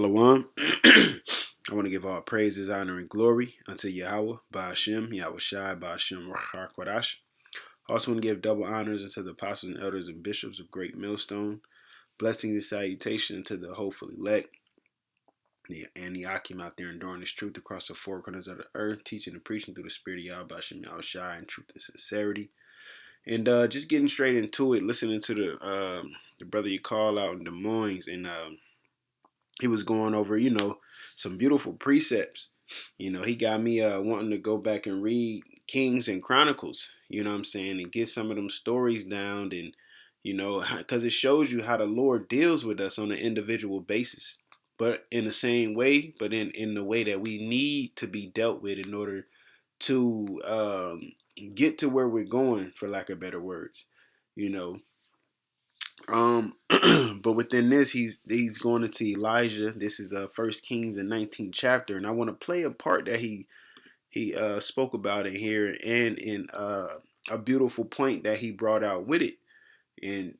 Shalom. I want to give all praises, honor, and glory unto Yahawah, BAHASHAM, YAHAWASHI, BAHASHAM, QADASH. Also want to give double honors unto the apostles and elders and bishops of Great Millstone. Blessings and salutation to the hopeful elect and the Akim out there enduring this truth across the four corners of the earth, teaching and preaching through the spirit of Yahweh, BAHASHAM, YAHAWASHI, in truth and sincerity. And just getting straight into it, listening to the brother you call out in Des Moines, and he was going over, some beautiful precepts. He got me wanting to go back and read Kings and Chronicles, you know what I'm saying, and get some of them stories down, and because it shows you how the Lord deals with us on an individual basis, but in the same way, but in the way that we need to be dealt with in order to get to where we're going, for lack of better words, you know. But within this, he's going into Elijah. This is First Kings, the 19th chapter, and I want to play a part that he spoke about in here, and in a beautiful point that he brought out with it, and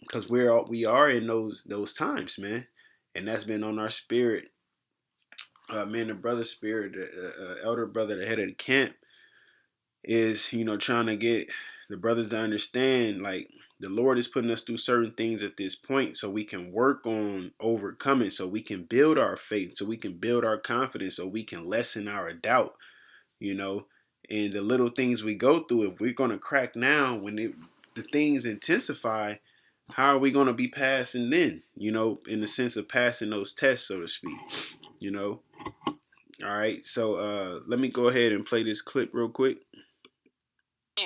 because we are in those times, man, and that's been on our spirit, man. The brother spirit, the elder brother, the head of the camp, is trying to get the brothers to understand, like, the Lord is putting us through certain things at this point so we can work on overcoming, so we can build our faith, so we can build our confidence, so we can lessen our doubt, and the little things we go through. If we're going to crack now, when the things intensify, how are we going to be passing then, in the sense of passing those tests, so to speak, all right. So let me go ahead and play this clip real quick.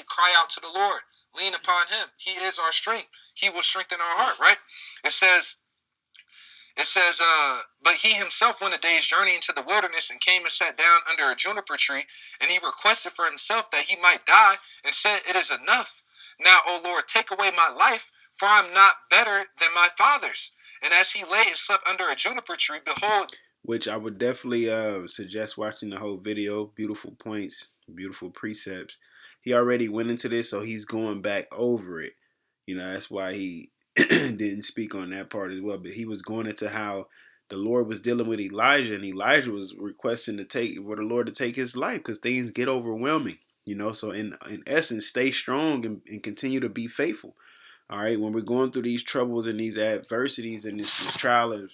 Cry out to the Lord, lean upon him. He is our strength. He will strengthen our heart, right? It says, but he himself went a day's journey into the wilderness and came and sat down under a juniper tree, and he requested for himself that he might die, and said, it is enough. Now, O Lord, take away my life, for I am not better than my fathers. And as he lay and slept under a juniper tree, behold, which I would definitely suggest watching the whole video. Beautiful points, beautiful precepts. He already went into this, so he's going back over it. That's why he didn't speak on that part as well. But he was going into how the Lord was dealing with Elijah, and Elijah was requesting for the Lord to take his life because things get overwhelming. So in essence, stay strong and continue to be faithful. All right, when we're going through these troubles and these adversities and this trial of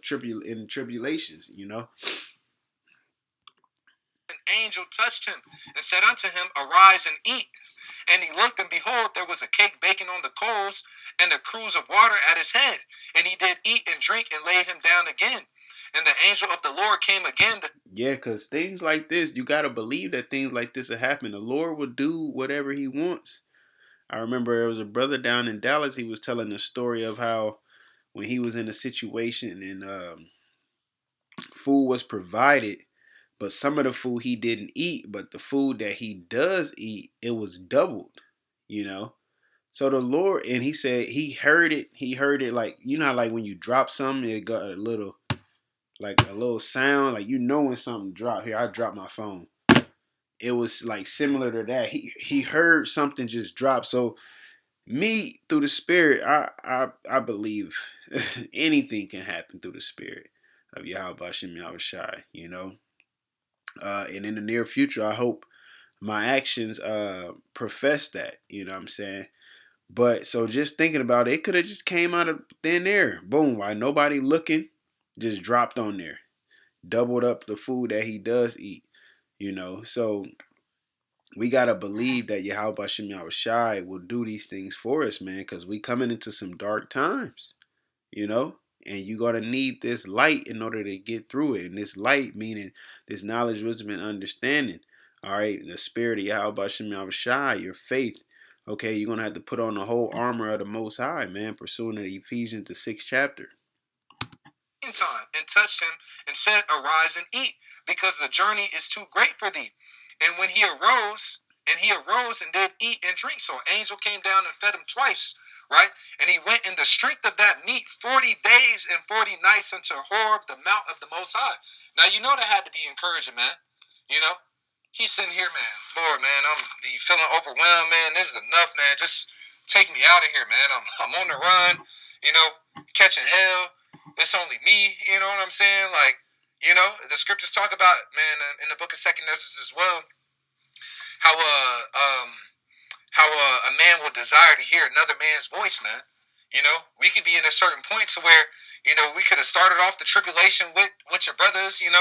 tribulations, an angel touched him and said unto him, arise and eat. And he looked, and behold, there was a cake baking on the coals, and a cruse of water at his head. And he did eat and drink, and laid him down again. And the angel of the Lord came again. Yeah, because things like this, you got to believe that things like this will happen. The Lord will do whatever he wants. I remember there was a brother down in Dallas. He was telling the story of how when he was in a situation and food was provided, but some of the food he didn't eat, but the food that he does eat, it was doubled. So the Lord, and he said he heard it. He heard it like, how like when you drop something, it got a little sound, like when something dropped. Here, I dropped my phone. It was like similar to that. He heard something just drop. So me, through the spirit, I believe anything can happen through the spirit of YAHAWASHI, and in the near future, I hope my actions profess that. You know what I'm saying? But so just thinking about it, it could have just came out of thin air. Boom, while nobody looking, just dropped on there. Doubled up the food that he does eat. So we gotta believe that YAHAWASHI will do these things for us, man, because we coming into some dark times, and you gotta need this light in order to get through it. And this light meaning this knowledge, wisdom, and understanding. All right, the spirit of YAHAWASHI, your faith. Okay, you're gonna have to put on the whole armor of the Most High, man, pursuing the Ephesians, the 6th chapter. Time and touched him and said, arise and eat, because the journey is too great for thee. And when he arose and did eat and drink. So an angel came down and fed him twice, right? And he went in the strength of that meat 40 days and 40 nights unto Horeb, the mount of the Most High. Now, that had to be encouraging, man. He's sitting here, man. Lord, man, I'm feeling overwhelmed, man. This is enough, man. Just take me out of here, man. I'm on the run, catching hell. It's only me. You know what I'm saying? Like, you know, the scriptures talk about, man, in the book of Second Ezra as well, how a man will desire to hear another man's voice, man. You know, we could be in a certain point to where, you know, we could have started off the tribulation with your brothers, the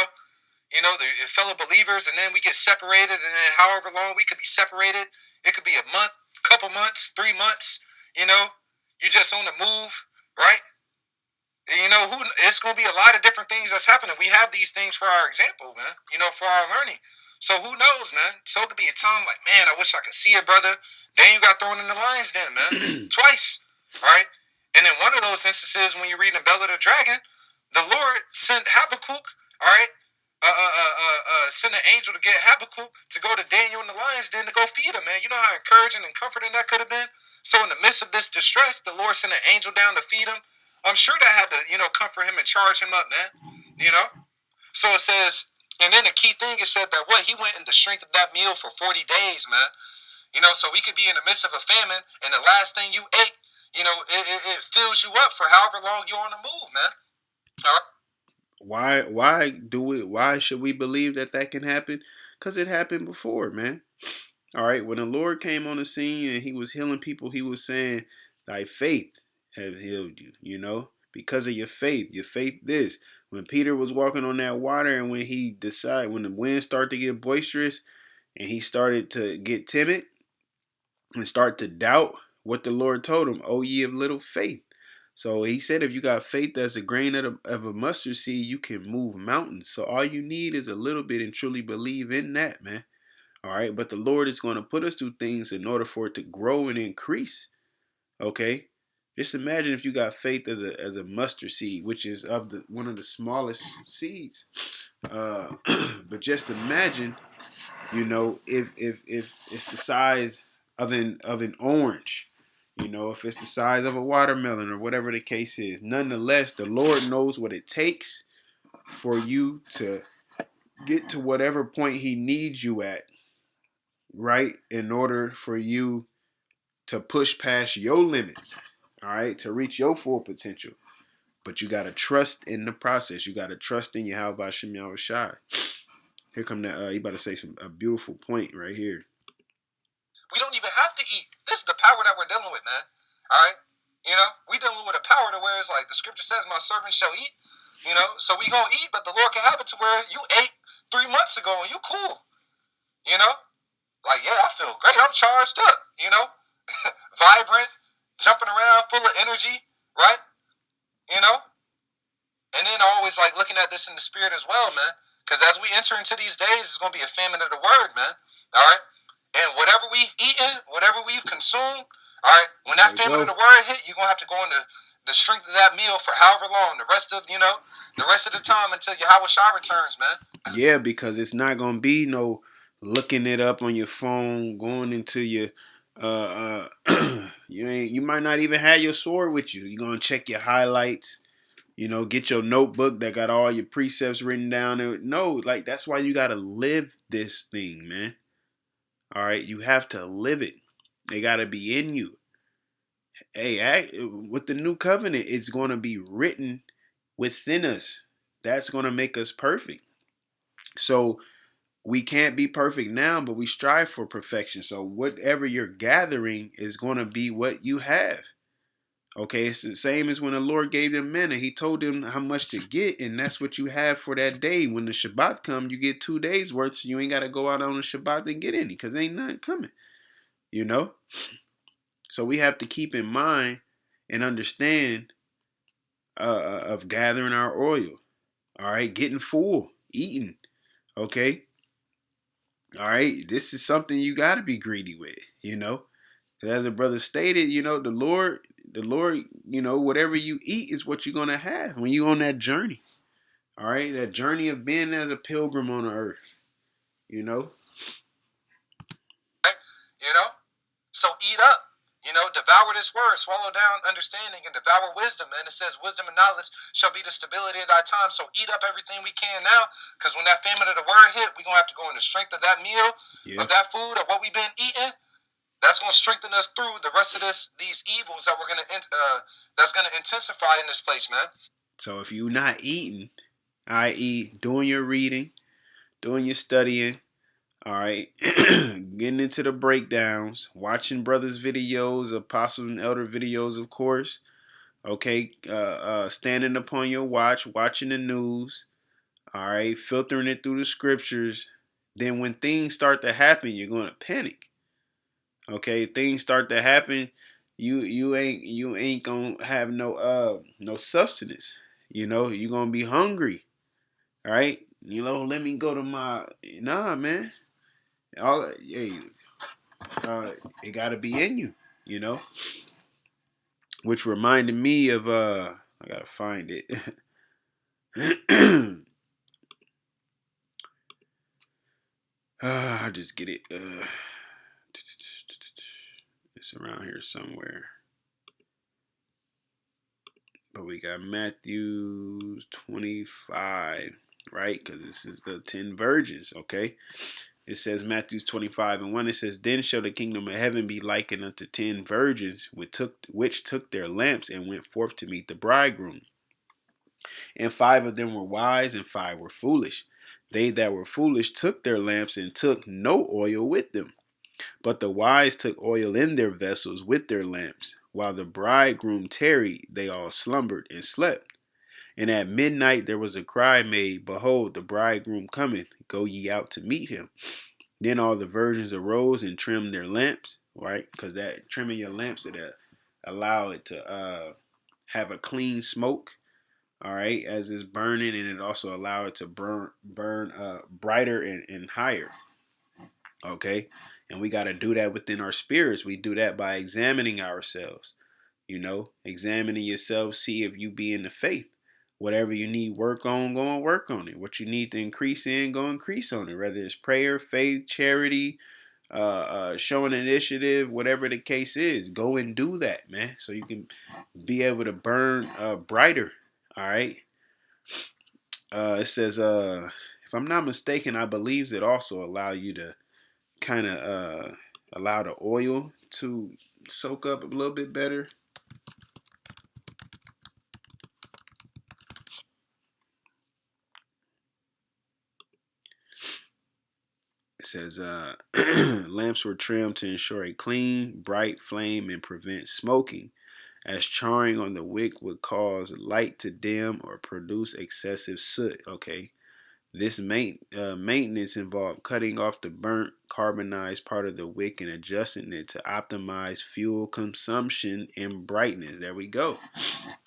fellow believers, and then we get separated, and then however long we could be separated, it could be a month, couple months, 3 months, you know, you just on the move, right? And it's going to be a lot of different things that's happening. We have these things for our example, man, for our learning. So who knows, man? So it could be a time like, man, I wish I could see a brother. Then you got thrown in the lion's den, man, twice, all right? And then one of those instances when you're reading the Bell of the Dragon, the Lord sent Habakkuk, all right, send an angel to get Habakkuk to go to Daniel in the lion's den to go feed him, man. You know how encouraging and comforting that could have been? So in the midst of this distress, the Lord sent an angel down to feed him. I'm sure that had to, comfort him and charge him up, man. So it says, and then the key thing is said that he went in the strength of that meal for 40 days, man. So we could be in the midst of a famine, and the last thing you ate, it fills you up for however long you're on the move, man. All right. Why should we believe that can happen? Because it happened before, man. All right, when the Lord came on the scene and he was healing people, he was saying, thy faith has healed you, because of your faith this. When Peter was walking on that water and when the wind started to get boisterous and he started to get timid and start to doubt what the Lord told him, oh ye of little faith. So he said, if you got faith as a grain of a mustard seed, you can move mountains. So all you need is a little bit and truly believe in that, man. All right. But the Lord is going to put us through things in order for it to grow and increase. Okay. Just imagine if you got faith as a mustard seed, which is one of the smallest seeds. But just imagine, if it's the size of an orange, if it's the size of a watermelon or whatever the case is. Nonetheless, the Lord knows what it takes for you to get to whatever point he needs you at, right? In order for you to push past your limits, all right, to reach your full potential. But you got to trust in the process. You got to trust in YAHAWASHI, YAHAWASHI. Here come that, you about to say a beautiful point right here. We don't even have to eat. This is the power that we're dealing with, man. All right? We dealing with a power to where it's like the scripture says, my servant shall eat. So we going to eat, but the Lord can have it to where you ate 3 months ago and you cool. Like, yeah, I feel great. I'm charged up, vibrant, jumping around, full of energy, right? And then always like looking at this in the spirit as well, man. Because as we enter into these days, it's going to be a famine of the word, man. All right? And whatever we've eaten, whatever we've consumed, all right, when that famine of the word hit, you're going to have to go into the strength of that meal for however long, the rest of the time until YAHAWASHI returns, man. Yeah, because it's not going to be no looking it up on your phone, going into your you might not even have your sword with you. You're going to check your highlights, get your notebook that got all your precepts written down. No, like that's why you got to live this thing, man. All right, you have to live it. They got to be in you. Hey, with the new covenant, it's going to be written within us. That's going to make us perfect. So we can't be perfect now, but we strive for perfection. So whatever you're gathering is going to be what you have. Okay, it's the same as when the Lord gave them manna. He told them how much to get, and that's what you have for that day. When the Shabbat comes, you get 2 days worth, so you ain't got to go out on the Shabbat and get any, because ain't nothing coming. So we have to keep in mind and understand of gathering our oil. All right, getting full, eating. Okay. All right, this is something you got to be greedy with. As the brother stated, the Lord, whatever you eat is what you're going to have when you're on that journey. All right, that journey of being as a pilgrim on the earth. So eat up. Devour this word, swallow down understanding, and devour wisdom. And it says, wisdom and knowledge shall be the stability of thy time. So eat up everything we can now, because when that famine of the word hit, we're going to have to go in the strength of that meal, of that food, of what we've been eating. That's going to strengthen us through the rest of these evils that we're going to that's going to intensify in this place, man. So if you're not eating, i.e., doing your reading, doing your studying, all right, getting into the breakdowns, watching brothers' videos, apostles and elder videos, of course. Okay, standing upon your watch, watching the news. All right, filtering it through the scriptures. Then when things start to happen, you're gonna panic. Okay, things start to happen, you ain't gonna have no substance. You're gonna be hungry. All right, let me go to my man. All hey, it gotta be in you. You know, which reminded me of I gotta find it. I just get it. It's around here somewhere. But we got Matthew 25, right? Because this is the 10 virgins, okay? It says Matthew 25 and 1. It says, Then shall the kingdom of heaven be likened unto 10 virgins, which took their lamps and went forth to meet the bridegroom. And 5 of them were wise, and 5 were foolish. They that were foolish took their lamps and took no oil with them. But the wise took oil in their vessels with their lamps. While the bridegroom tarried, they all slumbered and slept. And at midnight there was a cry made, Behold, the bridegroom cometh, go ye out to meet him. Then all the virgins arose and trimmed their lamps, right? Because that trimming your lamps, it allow it to have a clean smoke, all right, as it's burning, and it also allow it to burn brighter and higher. Okay, and we got to do that within our spirits. We do that by examining ourselves. Examining yourself, see if you be in the faith. Whatever you need work on, go and work on it. What you need to increase in, go increase on it. Whether it's prayer, faith, charity, showing initiative, whatever the case is, go and do that, man. So you can be able to burn brighter. All right. It says, if I'm not mistaken, I believe it also allow you to kind of allow the oil to soak up a little bit better. It says lamps were trimmed to ensure a clean, bright flame and prevent smoking, as charring on the wick would cause light to dim or produce excessive soot. Okay, this maintenance involved cutting off the burnt carbonized part of the wick and adjusting it to optimize fuel consumption and brightness. There we go.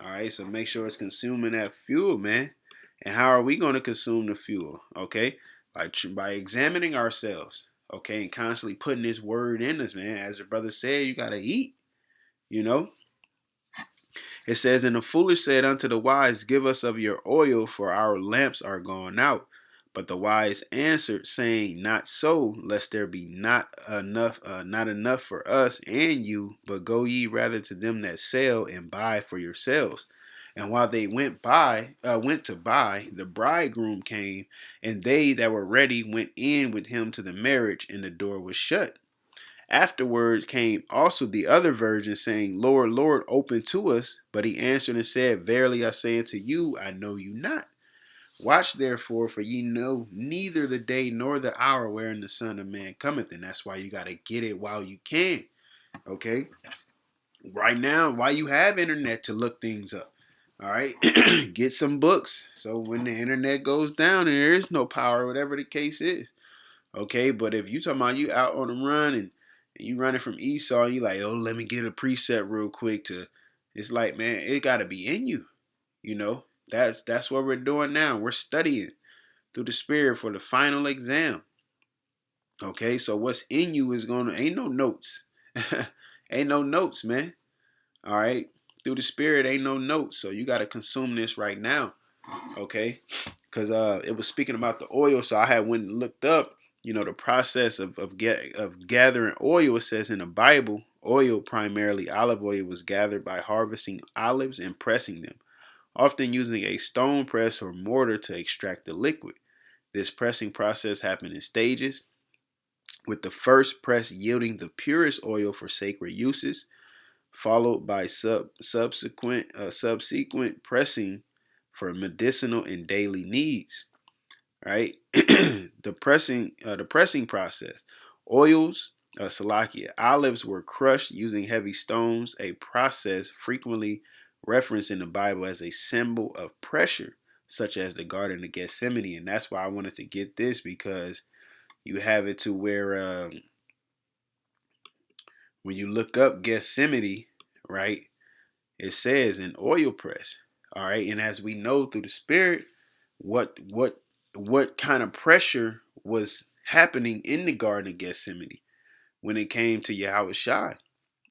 All right, so make sure it's consuming that fuel, man. And how are we going to consume the fuel? Okay, by examining ourselves. Okay, and constantly putting this word in us, man. As the brother said, you got to eat. You know, it says, And the foolish said unto the wise, Give us of your oil, for our lamps are gone out. But the wise answered, saying, Not so, lest there be not enough for us and you, but go ye rather to them that sell and buy for yourselves. And while they went to buy, the bridegroom came, and they that were ready went in with him to the marriage, and the door was shut. Afterwards came also the other virgins, saying, Lord, Lord, open to us. But he answered and said, Verily I say unto you, I know you not. Watch therefore, for ye know neither the day nor the hour wherein the Son of Man cometh. And that's why you got to get it while you can. Okay? Right now, while you have internet to look things up. All right? Get some books. So when the internet goes down and there is no power, whatever the case is. Okay? But if you talking about you out on the run and you running from Esau, and you like, oh, let me get a preset real quick to. It's like, man, it got to be in you. That's what we're doing now. We're studying through the Spirit for the final exam. Okay, so what's in you is ain't no notes. Ain't no notes, man. All right, through the Spirit ain't no notes. So you got to consume this right now. Okay, because it was speaking about the oil. So I had went and looked up, the process of gathering oil. It says in the Bible, oil, primarily olive oil, was gathered by harvesting olives and pressing them, often using a stone press or mortar to extract the liquid. This pressing process happened in stages, with the first press yielding the purest oil for sacred uses, followed by subsequent pressing for medicinal and daily needs. Right, the pressing process. Oils, salakia, olives were crushed using heavy stones, a process frequently referenced in the Bible as a symbol of pressure, such as the Garden of Gethsemane. And that's why I wanted to get this, because you have it to where when you look up Gethsemane, right, it says an oil press. All right, and as we know through the Spirit, what kind of pressure was happening in the Garden of Gethsemane when it came to Yahawashi?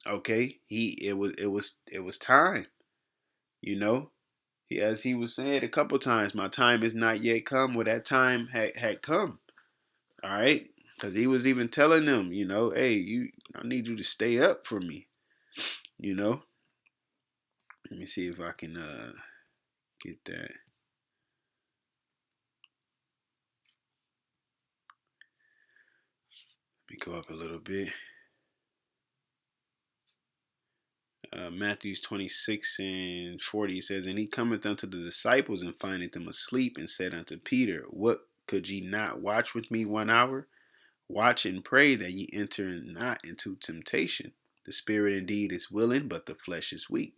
Okay, it was time. You know, as he was saying a couple times, my time is not yet come. Well, that time had come. All right, because he was even telling them, hey, I need you to stay up for me. You know, let me see if I can get that. Let me go up a little bit. Matthew 26:40 says, and he cometh unto the disciples and findeth them asleep, and said unto Peter, what, could ye not watch with me 1 hour? Watch and pray that ye enter not into temptation. The spirit indeed is willing, but the flesh is weak.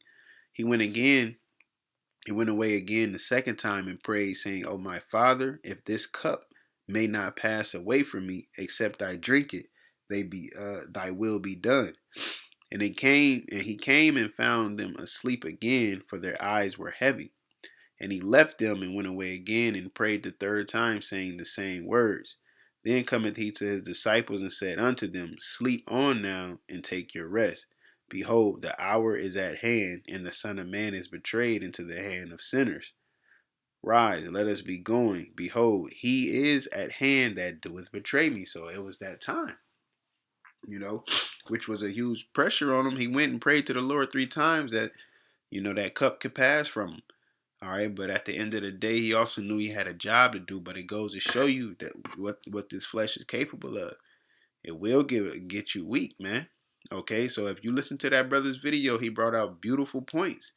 He went away again the second time and prayed, saying, O my Father, if this cup may not pass away from me, except I drink it, thy will be done. And he came and found them asleep again, for their eyes were heavy. And he left them and went away again and prayed the third time, saying the same words. Then cometh he to his disciples and said unto them, sleep on now and take your rest. Behold, the hour is at hand, and the Son of Man is betrayed into the hand of sinners. Rise, let us be going. Behold, he is at hand that doeth betray me. So it was that time, which was a huge pressure on him. He went and prayed to the Lord 3 times that, that cup could pass from him. All right, but at the end of the day, he also knew he had a job to do. But it goes to show you that what this flesh is capable of. It will get you weak, man. Okay, so if you listen to that brother's video, he brought out beautiful points.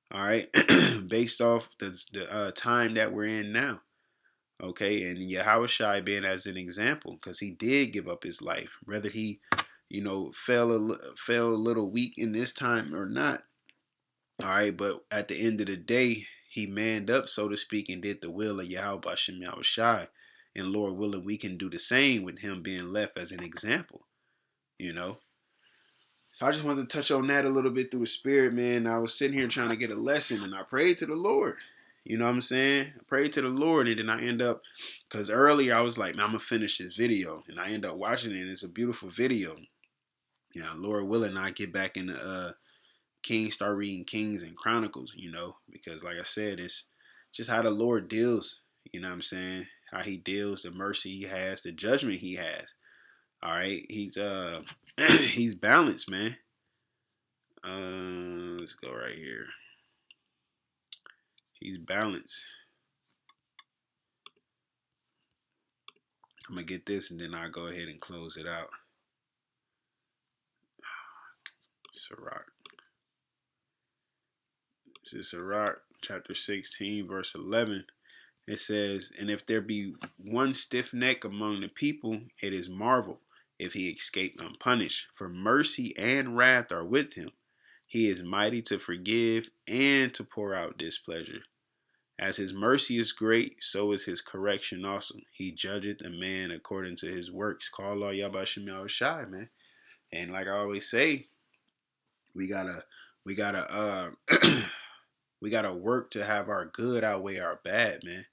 All right, based off the time that we're in now. Okay, and Yahawashi being as an example, because he did give up his life, whether he, fell a little weak in this time or not. All right, but at the end of the day, he manned up, so to speak, and did the will of Yahweh Bashem Yahawashi. And Lord willing, we can do the same with him being left as an example. So I just wanted to touch on that a little bit through the Spirit, man. I was sitting here trying to get a lesson, and I prayed to the Lord. You know what I'm saying? I prayed to the Lord, and then I end up, because earlier I was like, man, I'm going to finish this video. And I end up watching it, and it's a beautiful video. Yeah, Lord willing, I get back into Kings, start reading Kings and Chronicles, because like I said, it's just how the Lord deals, you know what I'm saying? How he deals, the mercy he has, the judgment he has. All right, he's he's balanced, man. Let's go right here. He's balanced. I'm gonna get this and then I'll go ahead and close it out. Sirach. This is Sirach, chapter 16, verse 11. It says, and if there be one stiff neck among the people, it is marvel if he escape unpunished. For mercy and wrath are with him. He is mighty to forgive and to pour out displeasure. As his mercy is great, so is his correction also. He judgeth a man according to his works. Call all Yabashim Yahushai, man. And like I always say, we gotta we gotta work to have our good outweigh our bad, man.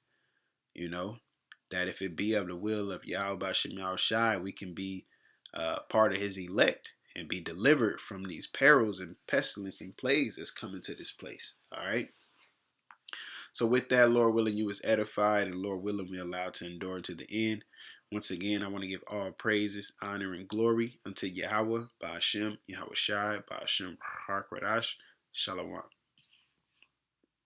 That if it be of the will of Yahweh Shem Yahushai, we can be part of his elect and be delivered from these perils and pestilence and plagues that's coming to this place. All right. So with that, Lord willing, you was edified, and Lord willing, we allowed to endure to the end. Once again, I want to give all praises, honor, and glory unto Yahawah, BAHASHAM, Yahawashi, BAHASHAM, HaQADASH, Shalom.